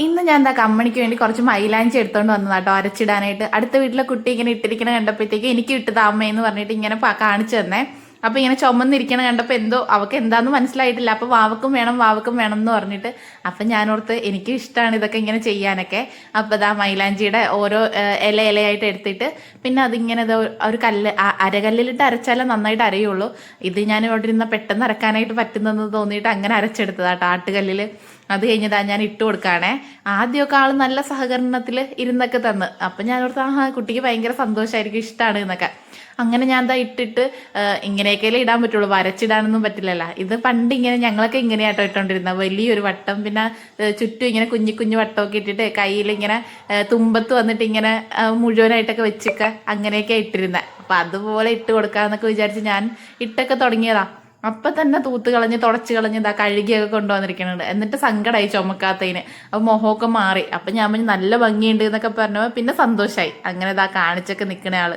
ഇന്ന് ഞാൻ എന്താ കമ്മണിക്ക് വേണ്ടി കുറച്ച് മൈലാഞ്ചി എടുത്തോണ്ട് വന്നതാട്ടോ അരച്ചിടാനായിട്ട്. അടുത്ത വീട്ടിലെ കുട്ടി ഇങ്ങനെ ഇട്ടിരിക്കണ കണ്ടപ്പോഴത്തേക്ക് എനിക്ക് ഇട്ടത് അമ്മയെന്ന് പറഞ്ഞിട്ട് ഇങ്ങനെ കാണിച്ചു തന്നെ. അപ്പൊ ഇങ്ങനെ ചുമന്നിരിക്കണ കണ്ടപ്പോൾ എന്തോ അവക്ക് എന്താന്ന് മനസ്സിലായിട്ടില്ല. അപ്പൊ വാവക്കും വേണം എന്ന് പറഞ്ഞിട്ട് അപ്പൊ ഞാനോർത്ത് എനിക്കും ഇഷ്ടമാണ് ഇതൊക്കെ ഇങ്ങനെ ചെയ്യാനൊക്കെ. അപ്പൊ ഇതാ മൈലാഞ്ചിയുടെ ഓരോ ഇലയായിട്ട് എടുത്തിട്ട് പിന്നെ അതിങ്ങനെ ഒരു കല്ല് അരകല്ലിലിട്ട് അരച്ചാലേ നന്നായിട്ട് അരയുള്ളൂ. ഇത് ഞാൻ ഇവിടെ ഇരുന്ന പെട്ടെന്ന് അരക്കാനായിട്ട് പറ്റുന്നെന്ന് തോന്നിയിട്ട് അങ്ങനെ അരച്ചെടുത്തതാട്ടോ ആട്ടുകല്ലിൽ. അത് കഴിഞ്ഞതാ ഞാൻ ഇട്ട് കൊടുക്കുകയാണേ. ആദ്യമൊക്കെ ആൾ നല്ല സഹകരണത്തിൽ ഇരുന്നൊക്കെ തന്ന്. അപ്പം ഞാൻ ഓർത്ത് കുട്ടിക്ക് ഭയങ്കര സന്തോഷമായിരിക്കും, ഇഷ്ടമാണ് എന്നൊക്കെ. അങ്ങനെ ഞാൻ എന്താ ഇട്ടിട്ട് ഇങ്ങനെയൊക്കെയല്ലേ ഇടാൻ പറ്റുള്ളൂ, വരച്ചിടാനൊന്നും പറ്റില്ലല്ലോ. ഇത് പണ്ട് ഇങ്ങനെ ഞങ്ങളൊക്കെ ഇങ്ങനെയാട്ടോ ഇട്ടോണ്ടിരുന്നത്, വലിയൊരു വട്ടം, പിന്നെ ചുറ്റും ഇങ്ങനെ കുഞ്ഞു കുഞ്ഞു വട്ടമൊക്കെ ഇട്ടിട്ട് കയ്യിൽ ഇങ്ങനെ തുമ്പത്ത് വന്നിട്ട് ഇങ്ങനെ മുഴുവനായിട്ടൊക്കെ വെച്ചൊക്കെ അങ്ങനെയൊക്കെ ഇട്ടിരുന്നത്. അപ്പം അതുപോലെ ഇട്ട് കൊടുക്കാമെന്നൊക്കെ വിചാരിച്ച് ഞാൻ ഇട്ടൊക്കെ തുടങ്ങിയതാ. അപ്പൊ തന്നെ തൂത്ത് കളഞ്ഞ് തുടച്ച് കളഞ്ഞ് ഇതാ കഴുകിയൊക്കെ കൊണ്ടുവന്നിരിക്കുന്നുണ്ട്. എന്നിട്ട് സങ്കടമായി ചുമക്കാത്തതിന്. അപ്പൊ മുഖമൊക്കെ മാറി. അപ്പൊ ഞാൻ നല്ല ഭംഗിയുണ്ട് എന്നൊക്കെ പറഞ്ഞപ്പോൾ പിന്നെ സന്തോഷമായി. അങ്ങനെ ഇതാ കാണിച്ചൊക്കെ നിൽക്കണ ആള്.